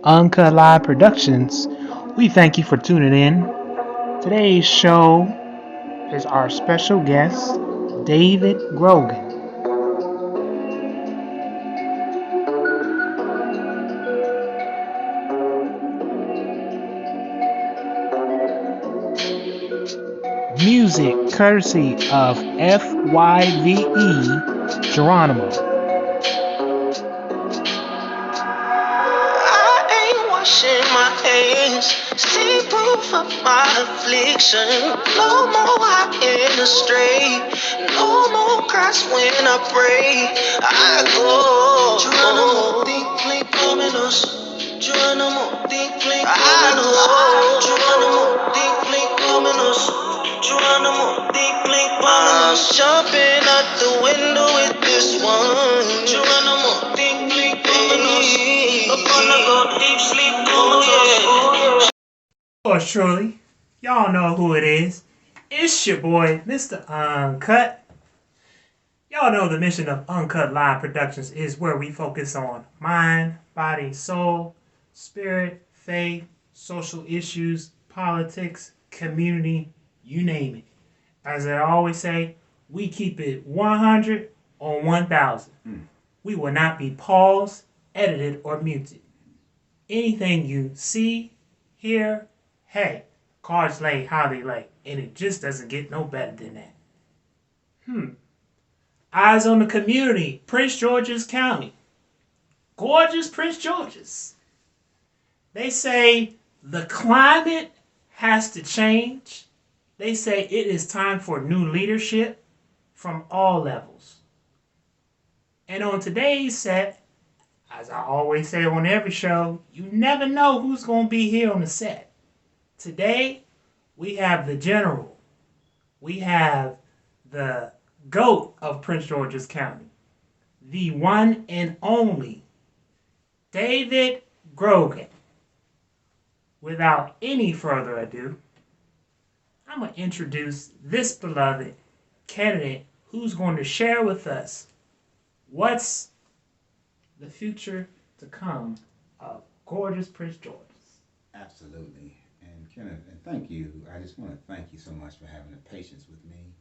Uncut Live Productions. We thank you for tuning in. Today's show is our special guest, David Grogan. Music courtesy of FYVE Geronimo. I ain't washing my hands. See proof of my affliction. No more hot in the straight. No more crash when I pray. I go. Geronimo, deeply ominous. Geronimo, deeply ominous. Geronimo, deeply ominous. Geronimo, deeply ominous. I'm jumping out the window with this one. Geronimo, deeply ominous. Up on the go deep sleep comatose. Yours truly, y'all know who it is. It's your boy, Mr. Uncut. Y'all know the mission of Uncut Live Productions is where we focus on mind, body, soul, spirit, faith, social issues, politics, community, you name it. As I always say, we keep it 100 on 1000. We will not be paused, edited, or muted. Anything you see, hear, hey, cards lay how they lay, and it just doesn't get no better than that. Eyes on the community, Prince George's County. Gorgeous Prince George's. They say the climate has to change. They say it is time for new leadership from all levels. And on today's set, as I always say on every show, you never know who's going to be here on the set. Today, we have the general. We have the GOAT of Prince George's County. The one and only David Grogan. Without any further ado, I'm going to introduce this beloved candidate who's going to share with us what's the future to come of gorgeous Prince George's. Absolutely. And Kenneth, and thank you. I just want to thank you so much for having the patience with me.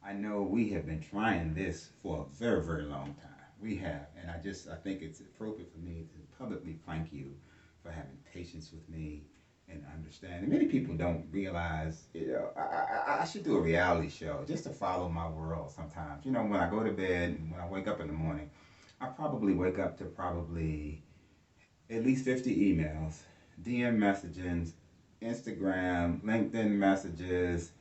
I know we have been trying this for a very, very long time. We have. And I think it's appropriate for me to publicly thank you for having patience with me and understanding. Many people don't realize, I should do a reality show just to follow my world sometimes. You know, when I go to bed and when I wake up in the morning, I probably wake up to probably at least 50 emails, DM messages, Instagram, LinkedIn messages,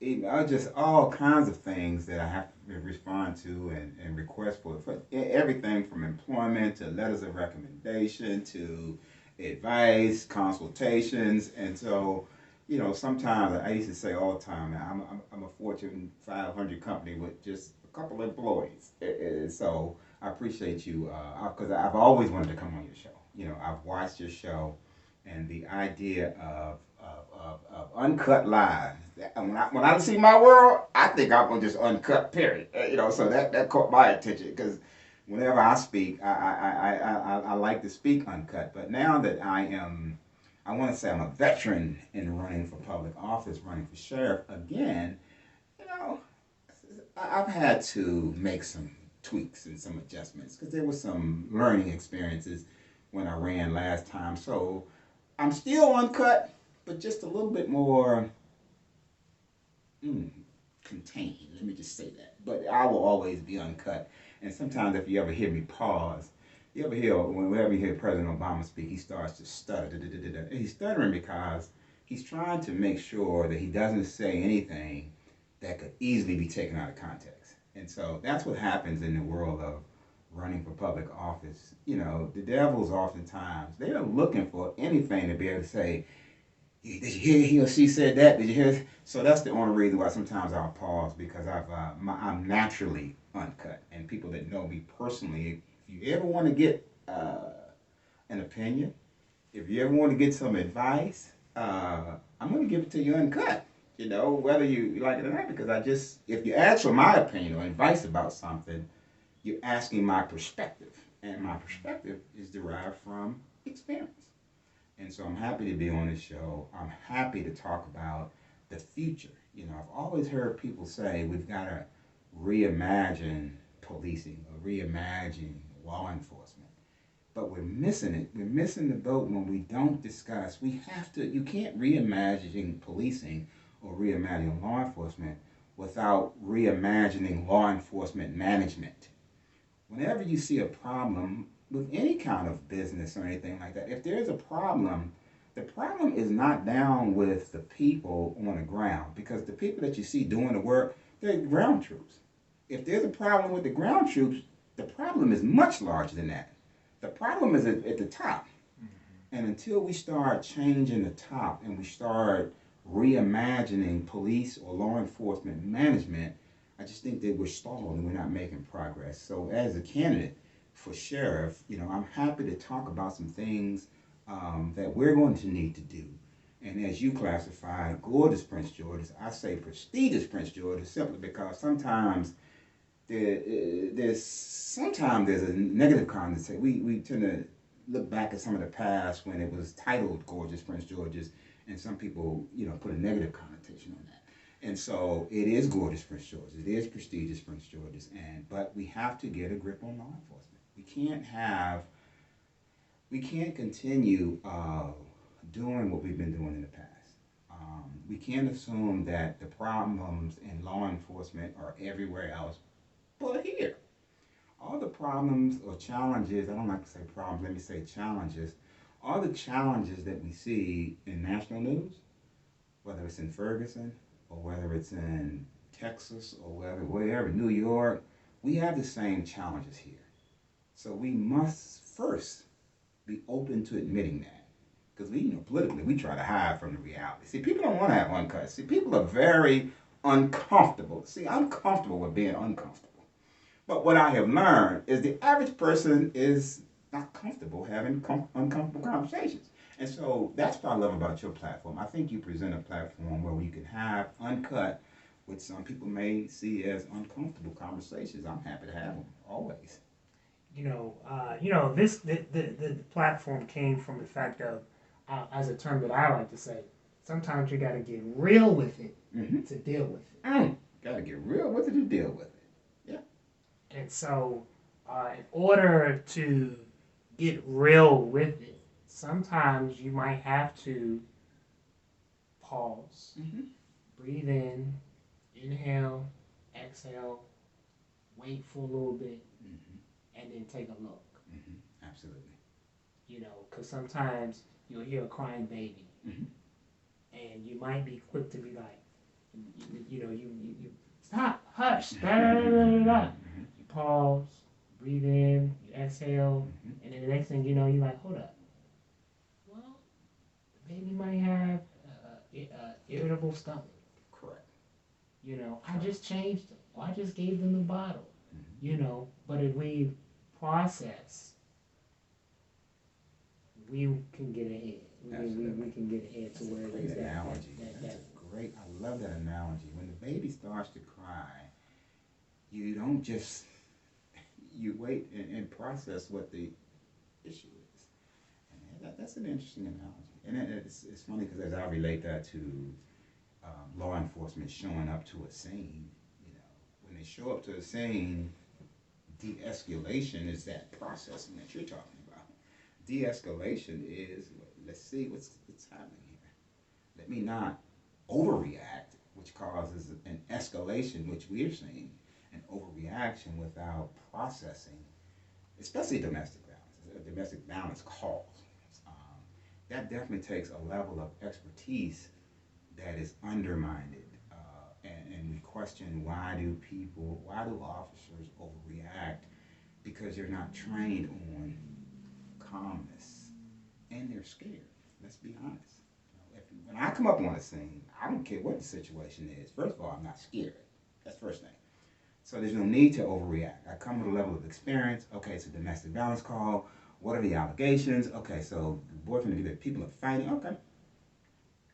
just all kinds of things that I have to respond to and request for everything from employment to letters of recommendation to advice, consultations. And so, sometimes I used to say all the time, I'm a Fortune 500 company with just a couple of employees. And so I appreciate you because I've always wanted to come on your show. I've watched your show and the idea of uncut live. When I see my world, I think I'm gonna just uncut. Period. So that caught my attention because whenever I speak, I like to speak uncut. But now that I want to say I'm a veteran in running for public office, running for sheriff again. You know, I've had to make some tweaks and some adjustments because there were some learning experiences when I ran last time. So I'm still uncut, but just a little bit more contained. Let me just say that. But I will always be uncut. And sometimes if you ever hear me pause, whenever you hear President Obama speak, he starts to stutter. He's stuttering because he's trying to make sure that he doesn't say anything that could easily be taken out of context. And so that's what happens in the world of running for public office. The devils oftentimes, they're looking for anything to be able to say, did you hear he or she said that? Did you hear? So that's the only reason why sometimes I'll pause because I'm naturally uncut. And people that know me personally, if you ever want to get an opinion, if you ever want to get some advice, I'm going to give it to you uncut. Whether you like it or not, because if you ask for my opinion or advice about something, you're asking my perspective. And my perspective is derived from experience. And so I'm happy to be on this show. I'm happy to talk about the future. I've always heard people say we've got to reimagine policing or reimagine law enforcement. But we're missing it. We're missing the boat when we don't discuss. You can't reimagine policing or reimagine law enforcement without reimagining law enforcement management. Whenever you see a problem with any kind of business or anything like that, if there's a problem, the problem is not down with the people on the ground, because the people that you see doing the work, they're ground troops. If there's a problem with the ground troops, the problem is much larger than that. The problem is at the top. And until we start changing the top and we start reimagining police or law enforcement management, I just think that we're stalled and we're not making progress. So as a candidate for sheriff, I'm happy to talk about some things that we're going to need to do. And as you classify gorgeous Prince George's, I say prestigious Prince George's simply because sometimes there's a negative connotation. We tend to look back at some of the past when it was titled gorgeous Prince George's, and some people put a negative connotation on that. And so it is gorgeous Prince George's. It is prestigious Prince George's, but we have to get a grip on law enforcement. We can't continue doing what we've been doing in the past. We can't assume that the problems in law enforcement are everywhere else but here. All the problems or challenges, I don't like to say problems, let me say challenges, all the challenges that we see in national news, whether it's in Ferguson or whether it's in Texas or wherever, New York, we have the same challenges here. So we must first be open to admitting that. Because politically, we try to hide from the reality. See, people don't want to have Uncut. See, people are very uncomfortable. See, I'm comfortable with being uncomfortable. But what I have learned is the average person is not comfortable having uncomfortable conversations. And so that's what I love about your platform. I think you present a platform where we can have uncut, which some people may see as uncomfortable conversations. I'm happy to have them always. The platform came from the fact of, as a term that I like to say, sometimes you got to get real with it to deal with it. Got to get real with it to deal with it. Yeah. And so, in order to get real with it, sometimes you might have to pause, breathe in, inhale, exhale, wait for a little bit, and then take a look. Absolutely. Because sometimes you'll hear a crying baby, and you might be quick to be like, you stop, hush, da da da da da. You pause, breathe in, you exhale, and then the next thing you know, you're like, hold up. Well, the baby might have irritable stomach. Correct. I just changed them, or I just gave them the bottle. But if we process, we can get ahead. We can get ahead to where it is. Great analogy. That's great. I love that analogy. When the baby starts to cry, you don't just, you wait and process what the issue is. And that's an interesting analogy. And it's funny because as I relate that to law enforcement showing up to a scene, when they show up to a scene, de-escalation is that processing that you're talking about. De-escalation is, let's see what's happening here. Let me not overreact, which causes an escalation, which we're seeing, an overreaction without processing, especially domestic violence. Domestic violence calls. That definitely takes a level of expertise that is undermined. And we question why do officers overreact, because they're not trained on calmness and they're scared. Let's be honest. When I come up on a scene, I don't care what the situation is. First of all, I'm not scared. That's the first thing. So there's no need to overreact. I come with a level of experience. Okay, it's a domestic violence call. What are the allegations? Okay, so the boyfriend and people are fighting. Okay.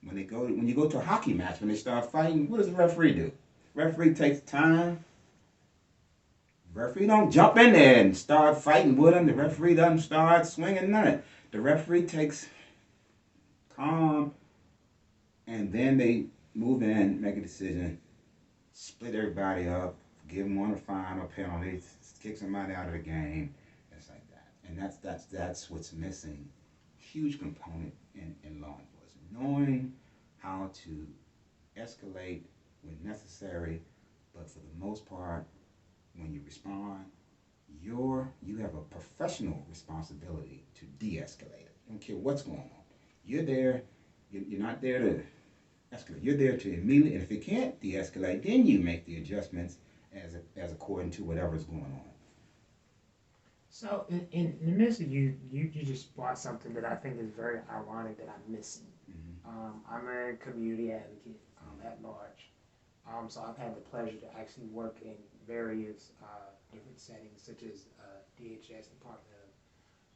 When you go to a hockey match, when they start fighting, what does the referee do? Referee takes time. The referee don't jump in there and start fighting with them. The referee doesn't start swinging none of it. The referee takes calm, and then they move in, make a decision, split everybody up, give them one a fine or penalty, kick somebody out of the game. It's like that, and that's what's missing. Huge component in law enforcement, knowing how to escalate when necessary, but for the most part, when you respond, you have a professional responsibility to de-escalate it. I don't care what's going on. You're there. You're not there to escalate. You're there to immediately, and if you can't de-escalate, then you make the adjustments as according to whatever's going on. So in the midst of you just brought something that I think is very ironic that I'm missing. I'm a community advocate at large. So I've had the pleasure to actually work in various different settings, such as DHS, Department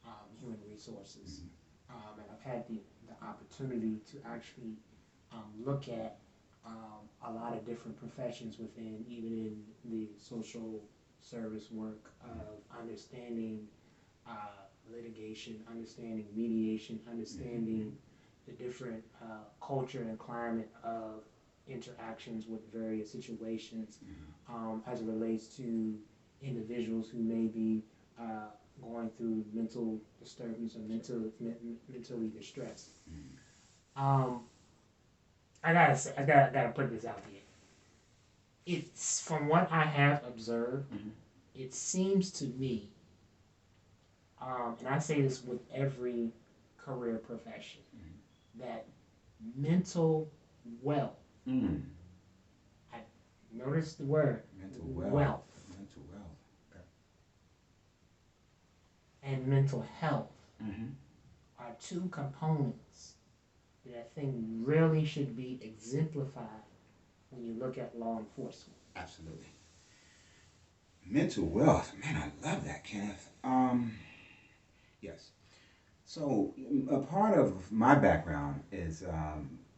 of Human Resources, and I've had the opportunity to actually look at a lot of different professions within, even in the social service work of understanding litigation, understanding mediation, understanding the different culture and climate of interactions with various situations as it relates to individuals who may be going through mental disturbance or mentally distressed. I gotta put this out here. It's from what I have observed, it seems to me, and I say this with every career profession, that mental wealth. I noticed the word Mental wealth. Mental wealth. Okay. And mental health are two components that I think really should be exemplified when you look at law enforcement. Absolutely. Mental wealth, man, I love that, Kenneth. Yes. So a part of my background is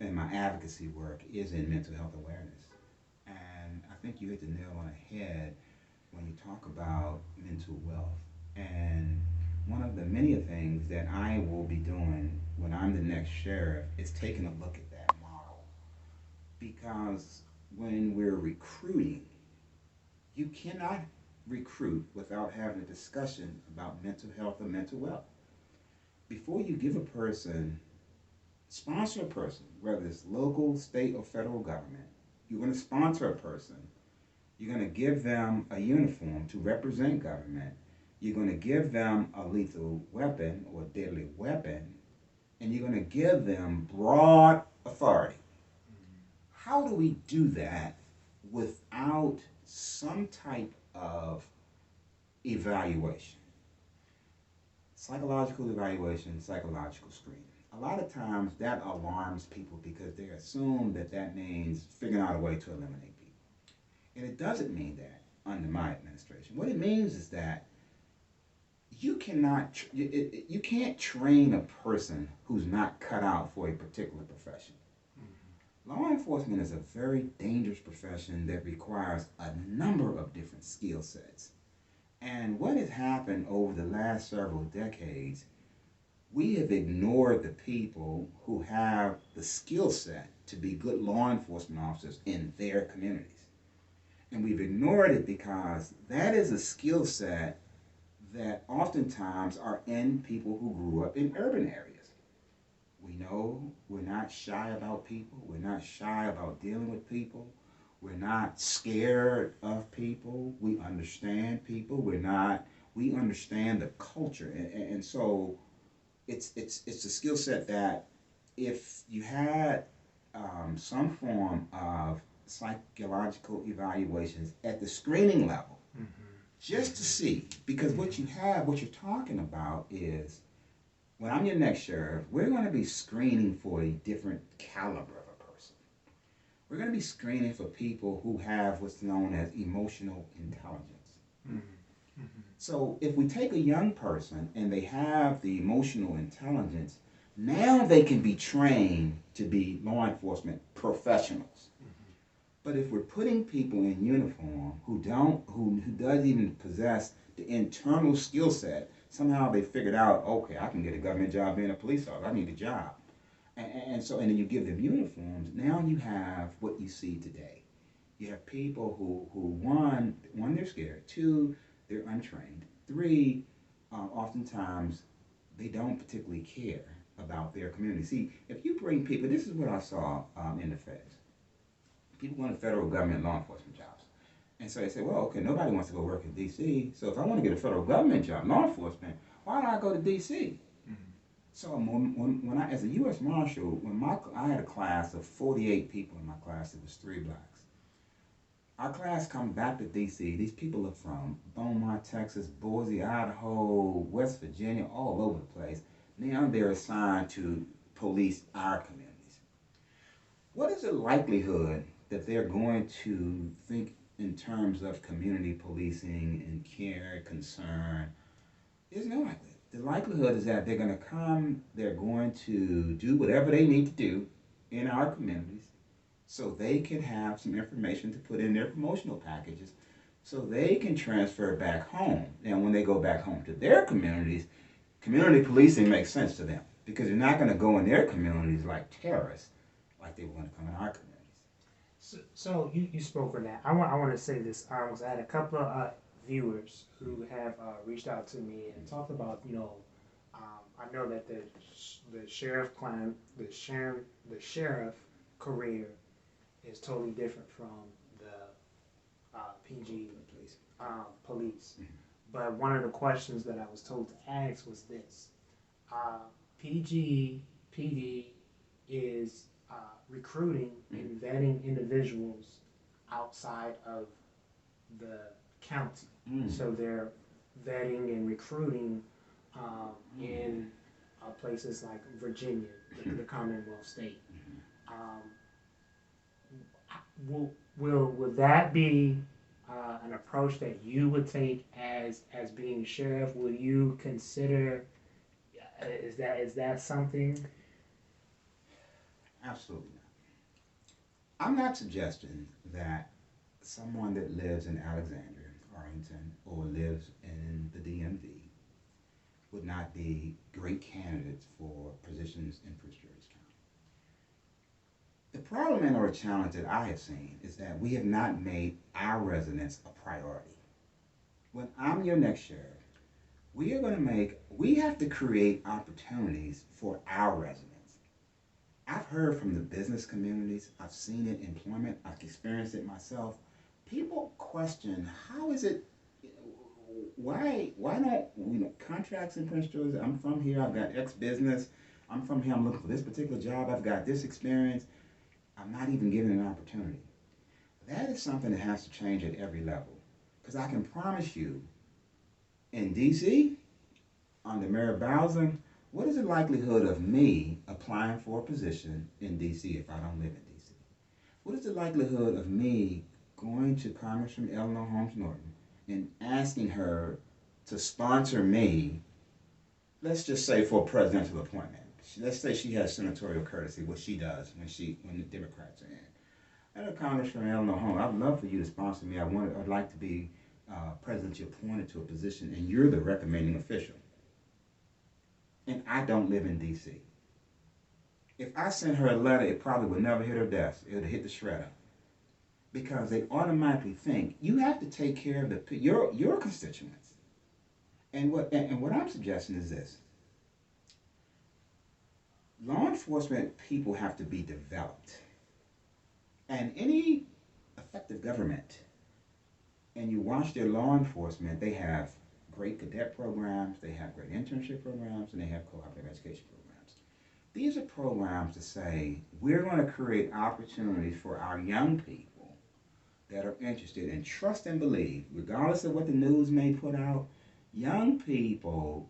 in my advocacy work is in mental health awareness, and I think you hit the nail on the head when you talk about mental wealth. And one of the many things that I will be doing when I'm the next sheriff is taking a look at that model, because when we're recruiting, you cannot recruit without having a discussion about mental health or mental wealth. Before you give a person, sponsor a person, whether it's local, state, or federal government, you're going to sponsor a person, you're going to give them a uniform to represent government, you're going to give them a lethal weapon or deadly weapon, and you're going to give them broad authority. How do we do that without some type of evaluation? Psychological evaluation, psychological screening. A lot of times that alarms people because they assume that that means figuring out a way to eliminate people. And it doesn't mean that under my administration. What it means is that you can't train a person who's not cut out for a particular profession. Law enforcement is a very dangerous profession that requires a number of different skill sets. And what has happened over the last several decades, we have ignored the people who have the skill set to be good law enforcement officers in their communities. And we've ignored it because that is a skill set that oftentimes are in people who grew up in urban areas. We know we're not shy about people. We're not shy about dealing with people. We're not scared of people. We understand people. We understand the culture. And so it's a skill set that if you had some form of psychological evaluations at the screening level, just to see, because what you're talking about is, when I'm your next sheriff, we're going to be screening for a different caliber of a person. We're going to be screening for people who have what's known as emotional intelligence. So if we take a young person and they have the emotional intelligence, now they can be trained to be law enforcement professionals. But if we're putting people in uniform who doesn't even possess the internal skill set, somehow they figured out, okay, I can get a government job being a police officer. I need a job. And then you give them uniforms. Now you have what you see today. You have people who one they're scared, two they're untrained, three oftentimes they don't particularly care about their community. See, if you bring people, this is what I saw in the feds. People go into federal government law enforcement jobs. And so they say, well, okay, nobody wants to go work in D.C. So if I want to get a federal government job, law enforcement, why don't I go to D.C.? So when I, as a U.S. Marshal, I had a class of 48 people in my class, it was 3 blacks. Our class comes back to D.C. These people are from Beaumont, Texas, Boise, Idaho, West Virginia, all over the place. Now they're assigned to police our communities. What is the likelihood that they're going to think in terms of community policing and care, concern? There's no likelihood. The likelihood is that they're going to come, they're going to do whatever they need to do in our communities so they can have some information to put in their promotional packages so they can transfer back home. Now, when they go back home to their communities, community policing makes sense to them because they're not going to go in their communities like terrorists like they want to come in our communities. So you spoke on that. I want to say this. I had a couple of viewers who have reached out to me and talked about I know that the sheriff career is totally different from the PG police. Mhm. But one of the questions that I was told to ask was this: PG PD is recruiting and vetting individuals outside of the county. So they're vetting and recruiting in places like Virginia, the Commonwealth state. Um, will that be an approach that you would take as being sheriff? Will you consider is that something? Absolutely not. I'm not suggesting that someone that lives in Alexandria, Arlington, or lives in the DMV would not be great candidates for positions in Prince George's County. The problem and or challenge that I have seen is that we have not made our residents a priority. When I'm your next sheriff, we have to create opportunities for our residents. I've heard from the business communities, I've seen it in employment, I've experienced it myself. People question, how is it, why don't contracts in Prince George, I'm from here, I've got X business, I'm from here, I'm looking for this particular job, I've got this experience, I'm not even given an opportunity. That is something that has to change at every level. Because I can promise you, in DC, under Mayor Bowsen, what is the likelihood of me applying for a position in DC if I don't live in DC? What is the likelihood of me going to Congresswoman Eleanor Holmes Norton and asking her to sponsor me, let's just say for a presidential appointment? Let's say she has senatorial courtesy, what she does when the Democrats are in. And Congresswoman Eleanor Holmes, I'd love for you to sponsor me. I'd like to be presidentially appointed to a position, and you're the recommending official. And I don't live in D.C. If I sent her a letter, it probably would never hit her desk. It would hit the shredder. Because they automatically think you have to take care of your constituents. And what I'm suggesting is this. Law enforcement people have to be developed. And any effective government, and you watch their law enforcement, they have great cadet programs, they have great internship programs, and they have cooperative education programs. These are programs to say, we're going to create opportunities for our young people that are interested and trust and believe, regardless of what the news may put out, young people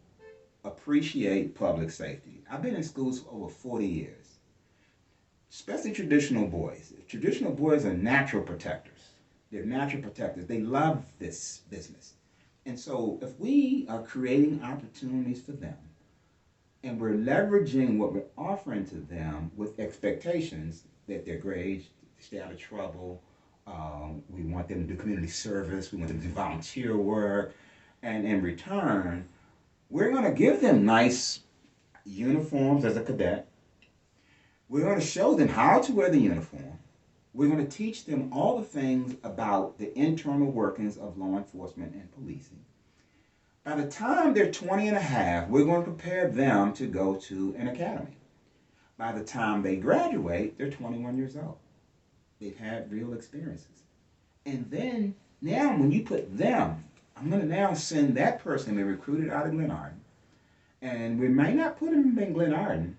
appreciate public safety. I've been in schools for over 40 years, especially traditional boys. Traditional boys are natural protectors. They're natural protectors. They love this business. And so if we are creating opportunities for them and we're leveraging what we're offering to them with expectations that they're grades, stay out of trouble, we want them to do community service, we want them to do volunteer work, and in return, we're going to give them nice uniforms as a cadet. We're going to show them how to wear the uniform. We're going to teach them all the things about the internal workings of law enforcement and policing. By the time they're 20 and a half, we're going to prepare them to go to an academy. By the time they graduate, they're 21 years old. They've had real experiences. And then, now when you put them, I'm going to now send that person to be recruited out of Glenarden. And we may not put them in Glenarden,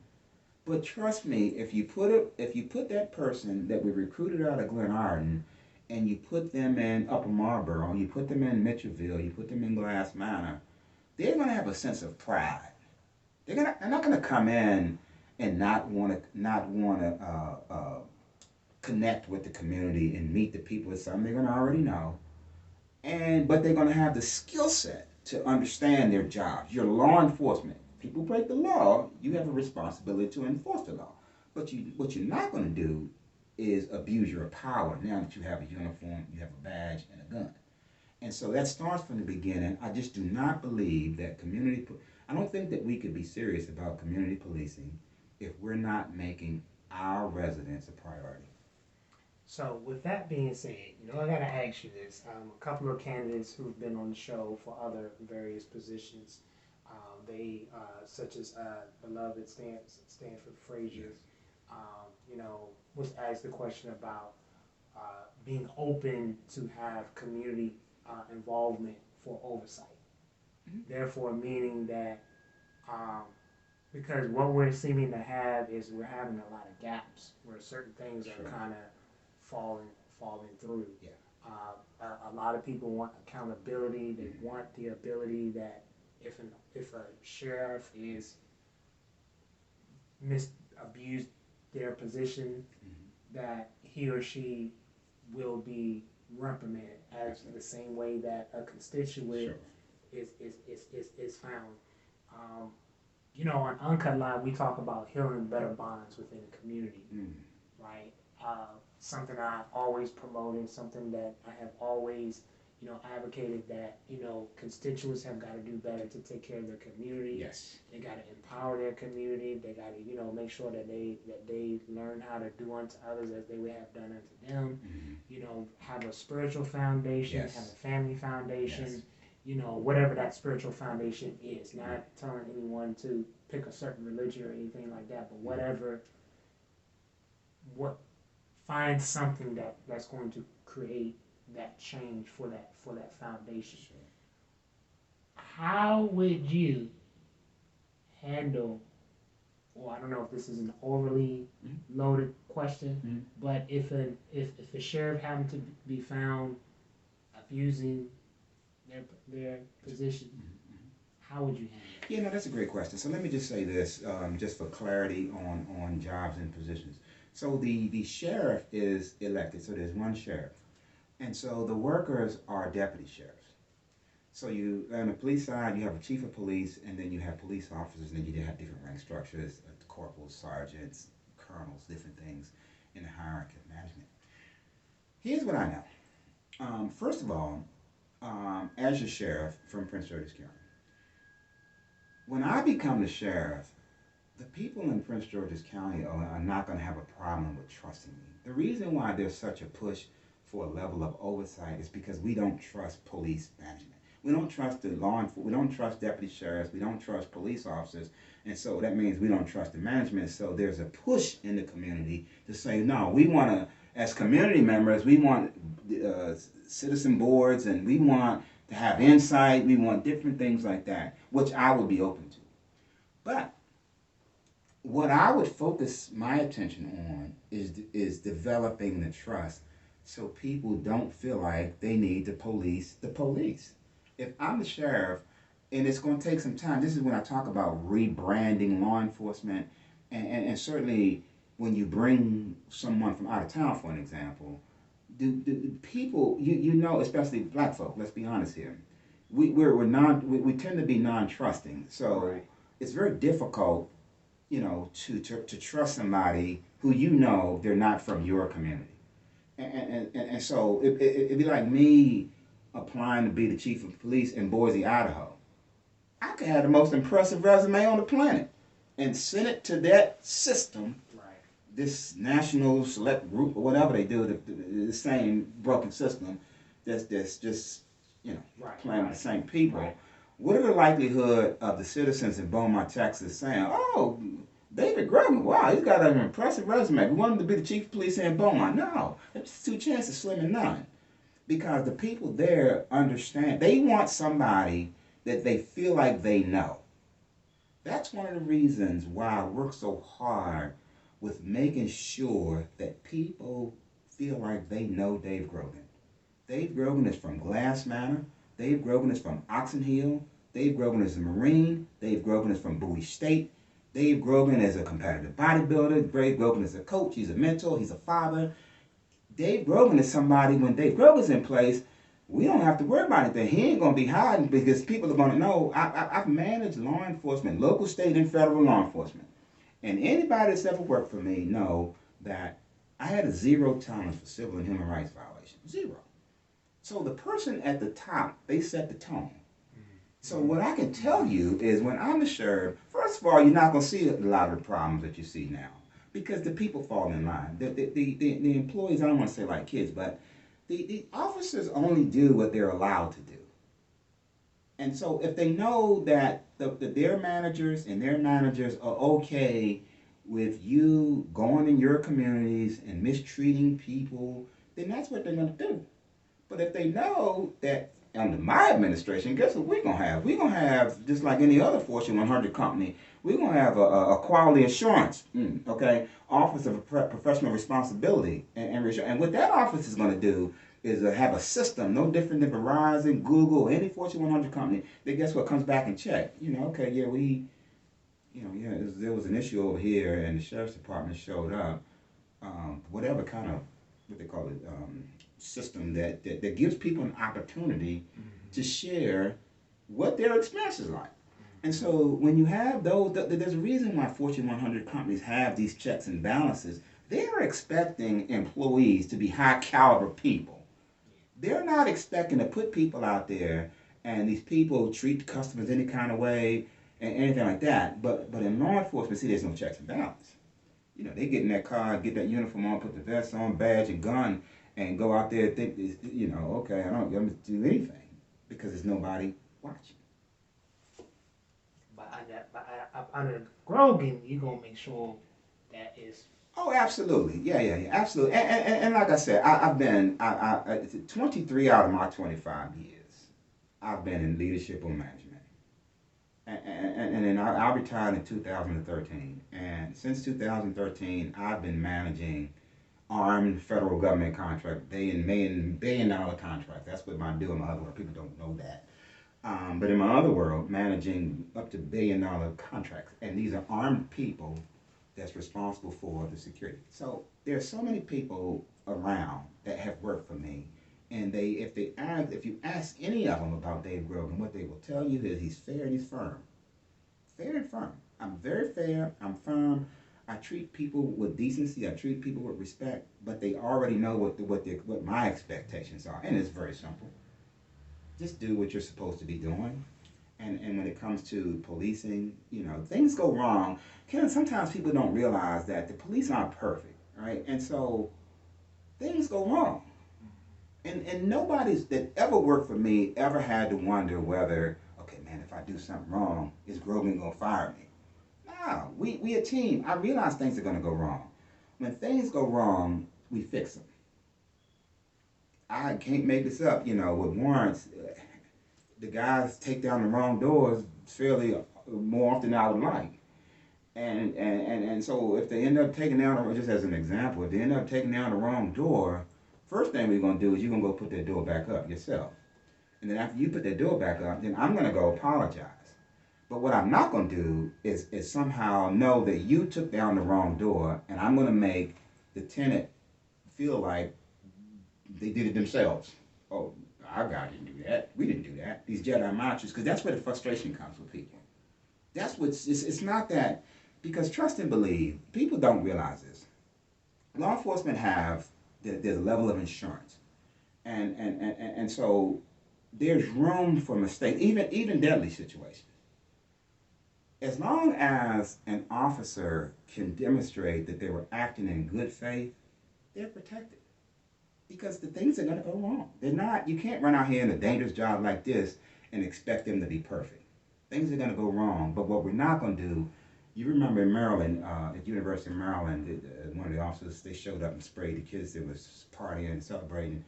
but trust me, if you put that person that we recruited out of Glenarden and you put them in Upper Marlboro, you put them in Mitchellville, you put them in Glass Manor, they're going to have a sense of pride. They're not going to come in and not want to connect with the community and meet the people. It's something they're going to already know, but they're going to have the skill set to understand their jobs. Your law enforcement. People break the law, you have a responsibility to enforce the law. But what you're not going to do is abuse your power now that you have a uniform, you have a badge, and a gun. And so that starts from the beginning. I just do not believe that I don't think that we could be serious about community policing if we're not making our residents a priority. So with that being said, I gotta ask you this. A couple of candidates who've been on the show for other various positions, such as beloved Stanford Frazier, was asked the question about being open to have community involvement for oversight. Mm-hmm. Therefore, meaning that because what we're seeming to have is we're having a lot of gaps where certain things are kind of falling through. Yeah. A lot of people want accountability. They want the ability that if a sheriff is abused their position, that he or she will be reprimanded as the same way that a constituent is found. On Uncut Live, we talk about healing better bonds within the community, right? Something I always promoted, something that I have always, advocated that, constituents have got to do better to take care of their community. Yes. They got to empower their community. They got to, make sure that they learn how to do unto others as they would have done unto them. Mm-hmm. Have a spiritual foundation, have a family foundation. Yes. Whatever that spiritual foundation is. Not telling anyone to pick a certain religion or anything like that, but whatever. Find something that's going to create that change for that foundation. Sure. How would you handle, or I don't know if this is an overly loaded question, but if a sheriff happened to be found abusing their position, how would you handle it? Yeah, no, that's a great question. So let me just say this, just for clarity on jobs and positions. So the sheriff is elected, so there's one sheriff. And so the workers are deputy sheriffs. So on the police side, you have a chief of police, and then you have police officers, and then you have different rank structures, corporals, sergeants, colonels, different things in the hierarchy of management. Here's what I know. First of all, as your sheriff from Prince George's County, when I become the sheriff, the people in Prince George's County are not going to have a problem with trusting me. The reason why there's such a push for a level of oversight is because we don't trust police management. We don't trust the law enforcement. We don't trust deputy sheriffs. We don't trust police officers. And so that means we don't trust the management. So there's a push in the community to say, no, we want to, as community members, we want citizen boards, and we want to have insight. We want different things like that, which I would be open to. But what I would focus my attention on is developing the trust so people don't feel like they need to police the police. If I'm the sheriff, and it's going to take some time, this is when I talk about rebranding law enforcement, and certainly when you bring someone from out of town, for an example, do people, especially black folk, let's be honest here, we tend to be non-trusting, so it's very difficult to trust somebody who they're not from your community. And so it'd be like me applying to be the chief of police in Boise, Idaho. I could have the most impressive resume on the planet and send it to that system. Right. this national select group or whatever they do, the same broken system that's just, playing with the same people. Right. What are the likelihood of the citizens in Beaumont, Texas saying, oh, David Grogan, wow, he's got an impressive resume. We want him to be the chief of police in Beaumont. No, it's two chances, slim and none. Because the people there understand, they want somebody that they feel like they know. That's one of the reasons why I work so hard with making sure that people feel like they know Dave Grogan. Dave Grogan is from Glass Manor. Dave Grogan is from Oxon Hill. Dave Grogan is a Marine. Dave Grogan is from Bowie State. Dave Grogan is a competitive bodybuilder. Dave Grogan is a coach. He's a mentor. He's a father. Dave Grogan is somebody, when Dave Grogan's in place, we don't have to worry about anything. He ain't going to be hiding because people are going to know. I've managed law enforcement, local, state, and federal law enforcement. And anybody that's ever worked for me know that I had a zero tolerance for civil and human rights violations. Zero. So the person at the top, they set the tone. So what I can tell you is when I'm a sheriff, first of all, you're not going to see a lot of the problems that you see now because the people fall in line. The employees, I don't want to say like kids, but the officers only do what they're allowed to do. And so if they know that their managers and their managers are okay with you going in your communities and mistreating people, then that's what they're going to do. But if they know that under my administration, guess what we're going to have? We're going to have, just like any other Fortune 100 company, we're going to have a quality assurance, okay, Office of Professional Responsibility. And what that office is going to do is have a system no different than Verizon, Google, any Fortune 100 company. That guess what comes back and check. Okay, yeah, there was an issue over here, and the sheriff's department showed up. Whatever kind of what they call it system that gives people an opportunity to share what their experience is like. And so when you have those, there's a reason why Fortune 100 companies have these checks and balances. They're expecting employees to be high caliber people. They're not expecting to put people out there and these people treat customers any kind of way and anything like that. But in law enforcement, see, there's no checks and balances. They get in that car, get that uniform on, put the vest on, badge and gun, and go out there and think, okay, I don't have to do anything because there's nobody watching. But under Grogan, you're going to make sure that is. Oh, absolutely. Yeah, absolutely. And like I said, I've been 23 out of my 25 years, I've been in leadership or management. And then I retired in 2013. And since 2013, I've been managing armed federal government contracts, billion-dollar contracts. That's what I do in my other world. People don't know that. But in my other world, managing up to billion-dollar contracts. And these are armed people that's responsible for the security. So there's so many people around that have worked for me. And if you ask any of them about Dave Grogan, what they will tell you is he's fair and he's firm. Fair and firm. I'm very fair. I'm firm. I treat people with decency. I treat people with respect. But they already know what my expectations are, and it's very simple. Just do what you're supposed to be doing. And when it comes to policing, things go wrong. Sometimes people don't realize that the police aren't perfect, right? And so things go wrong. And nobody's that ever worked for me ever had to wonder whether, okay, man, if I do something wrong, is Grogan going to fire me? No, we a team. I realize things are going to go wrong. When things go wrong, we fix them. I can't make this up, with warrants. The guys take down the wrong doors fairly more often than I would like. And so if they end up taking down, just as an example, if they end up taking down the wrong door, first thing we're going to do is you're going to go put that door back up yourself. And then after you put that door back up, then I'm going to go apologize. But what I'm not going to do is somehow know that you took down the wrong door, and I'm going to make the tenant feel like they did it themselves. Oh, our guy didn't do that. We didn't do that. These Jedi mantras, because that's where the frustration comes with people. That's what's, it's not that, because trust and believe, people don't realize this. Law enforcement there's a level of insurance. And so there's room for mistakes, even deadly situations. as long as an officer can demonstrate that they were acting in good faith, they're protected. Because the things are going to go wrong. They're not, you can't run out here in a dangerous job like this and expect them to be perfect. Things are going to go wrong. But what we're not going to do, you remember in Maryland, at University of Maryland, one of the officers, they showed up and sprayed the kids that was partying and celebrating.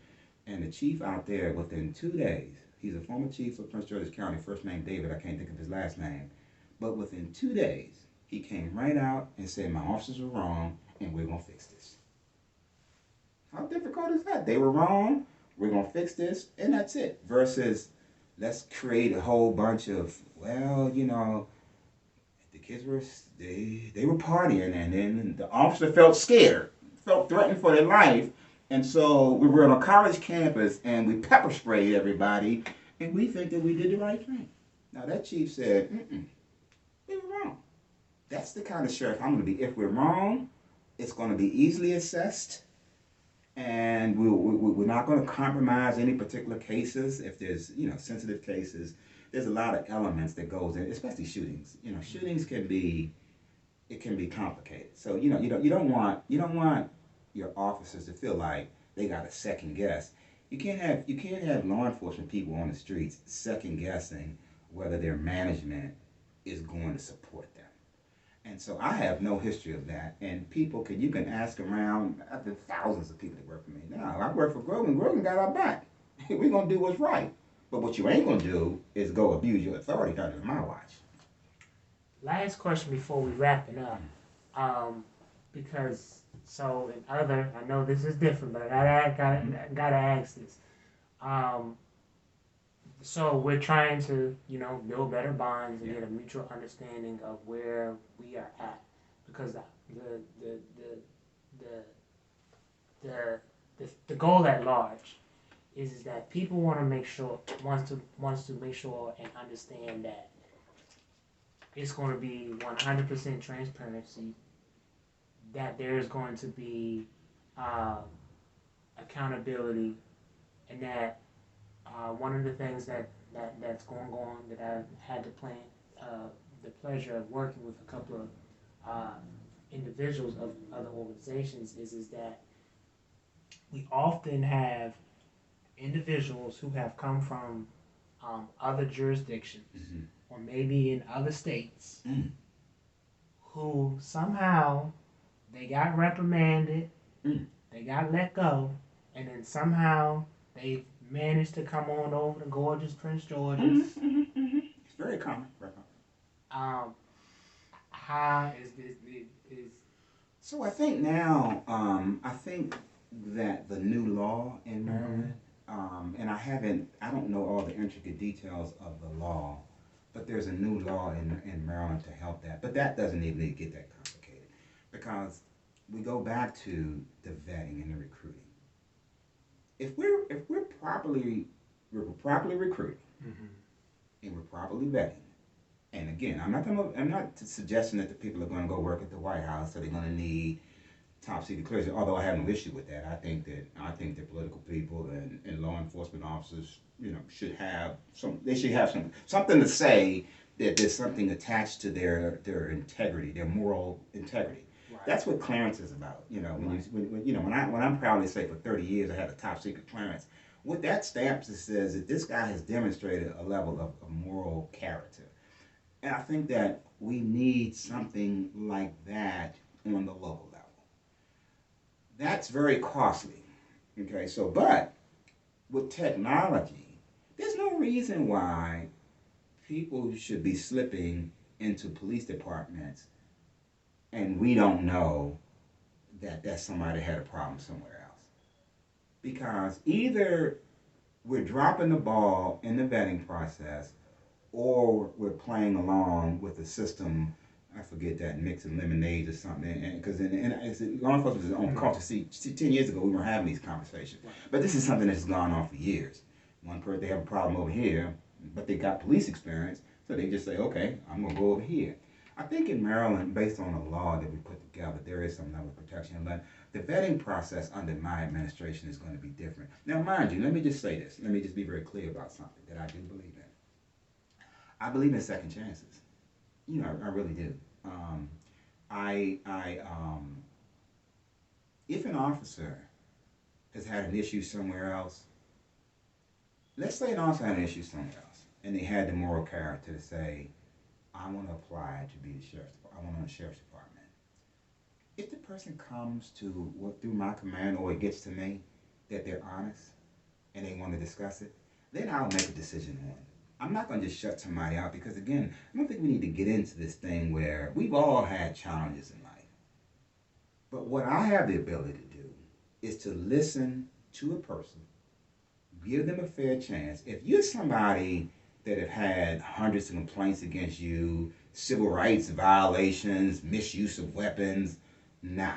And the chief out there, within 2 days, he's a former chief of Prince George's County, first name David, I can't think of his last name. But within 2 days, he came right out and said, my officers were wrong and we're going to fix this. How difficult is that? They were wrong, we're going to fix this, and that's it. Versus, let's create a whole bunch of, well, you know, the kids were, they were partying, and then the officer felt scared, felt threatened for their life, and so we were on a college campus, and we pepper sprayed everybody, and we think that we did the right thing. Now that chief said, we were wrong. That's the kind of sheriff I'm going to be. If we're wrong, it's going to be easily assessed, and we're not going to compromise any particular cases. If there's, you know, sensitive cases, there's a lot of elements that goes in, especially shootings. You know, shootings can be, it can be complicated. So you don't want your officers to feel like they got a second guess. You can't have law enforcement people on the streets second guessing whether their management is going to support them. And so I have no history of that. And you can ask around. I've been thousands of people that work for me. Now, I work for Grogan. Grogan got our back. We're going to do what's right. But what you ain't going to do is go abuse your authority under my watch. Last question before we wrap it up. Because, so in other, I know this is different, but I gotta ask this. So we're trying to, you know, build better bonds and get a mutual understanding of where we are at, because the goal at large is that people wants to make sure and understand that it's going to be 100% transparency, that there's going to be accountability, and that one of the things that's going on, that I had the pleasure of working with a couple of individuals of other organizations is that we often have individuals who have come from other jurisdictions, or maybe in other states, who somehow they got reprimanded, they got let go, and then somehow they managed to come on over to gorgeous Prince George's. It's very common. How is this? So I think now, I think that the new law in Maryland, and I don't know all the intricate details of the law, but there's a new law in Maryland to help that. But that doesn't even get that complicated, because we go back to the vetting and the recruiting. If we're properly recruiting, and we're properly vetting, and again, I'm not suggesting that the people are going to go work at the White House, so they're going to need top secret clearance. Although I have no issue with that. I think that political people and law enforcement officers, you know, should have something to say, that there's something attached to their integrity, their moral integrity. Right. That's what clearance is about. You know, when I'm proudly say for 30 years I had a top secret clearance. What that stamps says that this guy has demonstrated a level of moral character. And I think that we need something like that on the local level. That's very costly. Okay, so but with technology, there's no reason why people should be slipping into police departments and we don't know that somebody had a problem somewhere else. Because either we're dropping the ball in the vetting process, or we're playing along with the system. I forget that, mixing lemonade or something. And because law enforcement is on culture. See, 10 years ago we weren't having these conversations, but this is something that's gone on for years. One person, they have a problem over here, but they got police experience, so they just say, okay, I'm gonna go over here. I think in Maryland, based on the law that we put together, there is some level of protection. But the vetting process under my administration is going to be different. Now, mind you, let me just say this. Let me just be very clear about something that I do believe in. I believe in second chances. I really do. I if an officer has had an issue somewhere else, let's say an officer had an issue somewhere else, and they had the moral character to say, I want to apply to be the sheriff's department. I want on the sheriff's department. If the person comes to through my command or it gets to me that they're honest and they want to discuss it, then I'll make a decision on it. I'm not going to just shut somebody out because, again, I don't think we need to get into this thing where we've all had challenges in life. But what I have the ability to do is to listen to a person, give them a fair chance. If you're somebody that have had hundreds of complaints against you, civil rights violations, misuse of weapons, nah.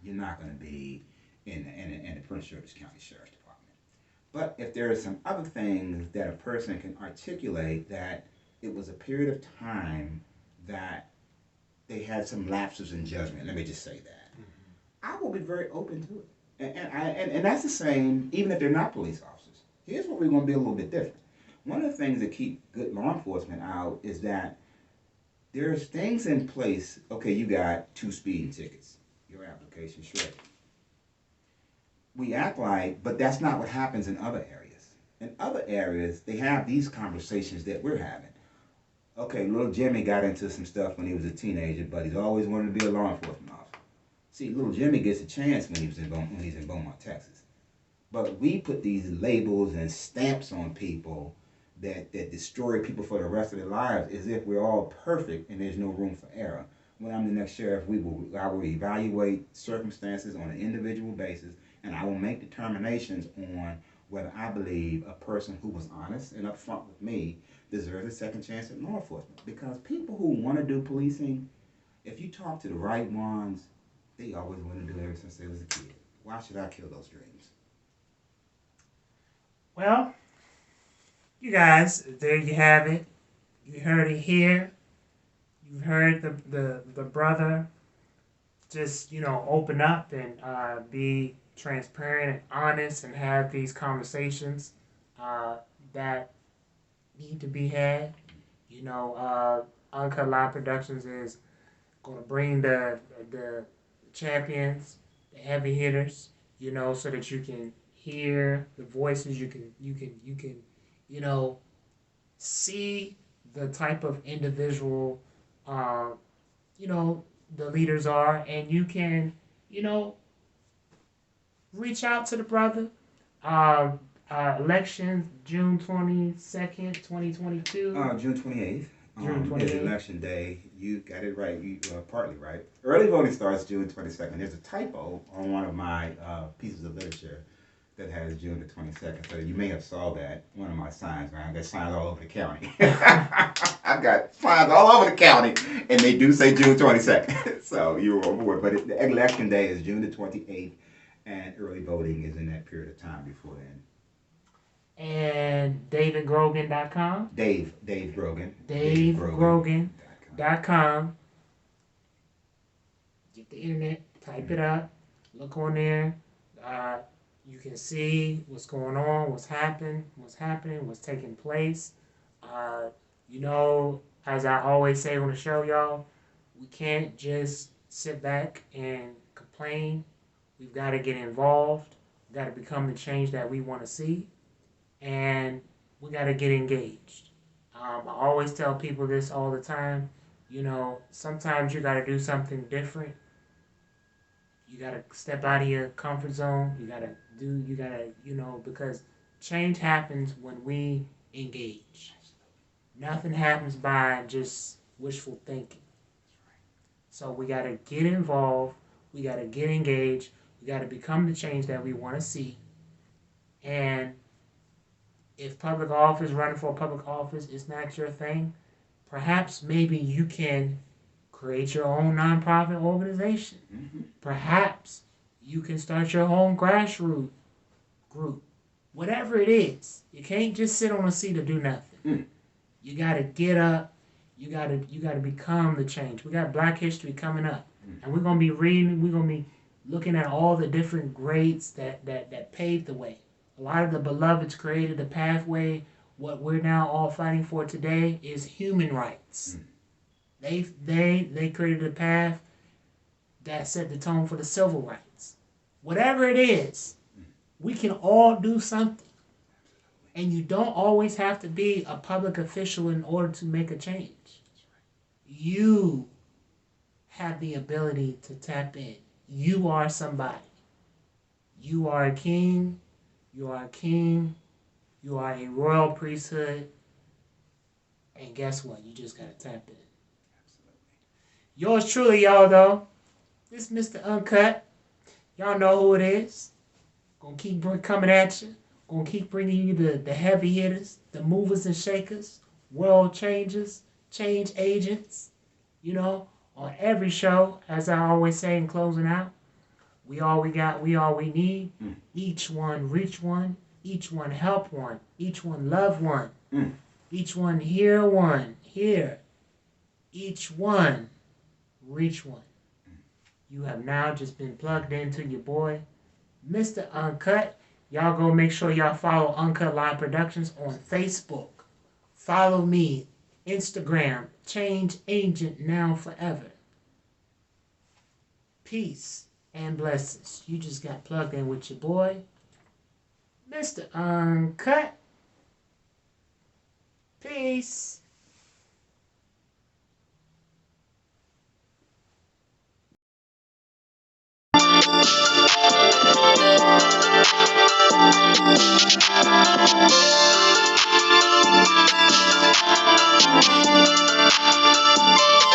You're not going to be in the Prince George's County Sheriff's Department. But if there are some other things that a person can articulate that it was a period of time that they had some lapses in judgment, let me just say that, I will be very open to it. And that's the same even if they're not police officers. Here's where we're going to be a little bit different. One of the things that keep good law enforcement out is that there's things in place. Okay, you got 2 speeding tickets. Your application shredded. We act like, but that's not what happens in other areas. In other areas, they have these conversations that we're having. Okay, little Jimmy got into some stuff when he was a teenager, but he's always wanted to be a law enforcement officer. See, little Jimmy gets a chance when he's in Beaumont, Texas. But we put these labels and stamps on people that destroy people for the rest of their lives as if we're all perfect and there's no room for error. When I'm the next sheriff, I will evaluate circumstances on an individual basis, and I will make determinations on whether I believe a person who was honest and upfront with me deserves a second chance at law enforcement. Because people who want to do policing, if you talk to the right ones, they always want to do it ever since they was a kid. Why should I kill those dreams? Well, you guys, there you have it. You heard it here. You heard the brother just, open up and be transparent and honest and have these conversations that need to be had. Uncut Live Productions is going to bring the champions, the heavy hitters, so that you can hear the voices. You can see the type of individual, the leaders are, and you can, reach out to the brother. Election June 22nd, 2022. June 28th. June 28th. Is election day. You got it right. You partly right. Early voting starts June 22nd. There's a typo on one of my pieces of literature that has June the 22nd. So you may have saw that, one of my signs, right? I've got signs all over the county. I've got signs all over the county, and they do say June 22nd. So you were on board. But the election day is June the 28th, and early voting is in that period of time before then. And DaveGrogan.com. Dave Grogan. DaveGrogan.com. Get the internet, type it up, look on there. You can see what's going on, what's happening, what's taking place. As I always say on the show, y'all, we can't just sit back and complain. We've got to get involved. We've got to become the change that we want to see. And we got to get engaged. I always tell people this all the time. Sometimes you got to do something different. You got to step out of your comfort zone. Because change happens when we engage. Nothing happens by just wishful thinking. So we got to get involved. We got to get engaged. We got to become the change that we want to see. And if running for public office is not your thing, perhaps maybe you can create your own nonprofit organization. Mm-hmm. Perhaps you can start your own grassroots group. Whatever it is, you can't just sit on a seat and do nothing. Mm. You got to get up. You got to become the change. We got Black History coming up, and we're gonna be reading. We're gonna be looking at all the different greats that paved the way. A lot of the beloveds created the pathway. What we're now all fighting for today is human rights. They created a path that set the tone for the civil rights. Whatever it is, we can all do something. And you don't always have to be a public official in order to make a change. You have the ability to tap in. You are somebody. You are a king. You are a king. You are a royal priesthood. And guess what? You just gotta tap in. Yours truly, y'all, though. This Mr. Uncut. Y'all know who it is. Gonna keep coming at you. Gonna keep bringing you the heavy hitters, the movers and shakers, world changers, change agents. You know, on every show, as I always say in closing out, we all we got, we all we need. Each one reach one. Each one help one. Each one love one. Each one hear one. Hear. Each one reach one. You have now just been plugged into your boy, Mr. Uncut. Y'all go make sure y'all follow Uncut Live Productions on Facebook. Follow me, Instagram, Change Agent Now Forever. Peace and blessings. You just got plugged in with your boy, Mr. Uncut. Peace.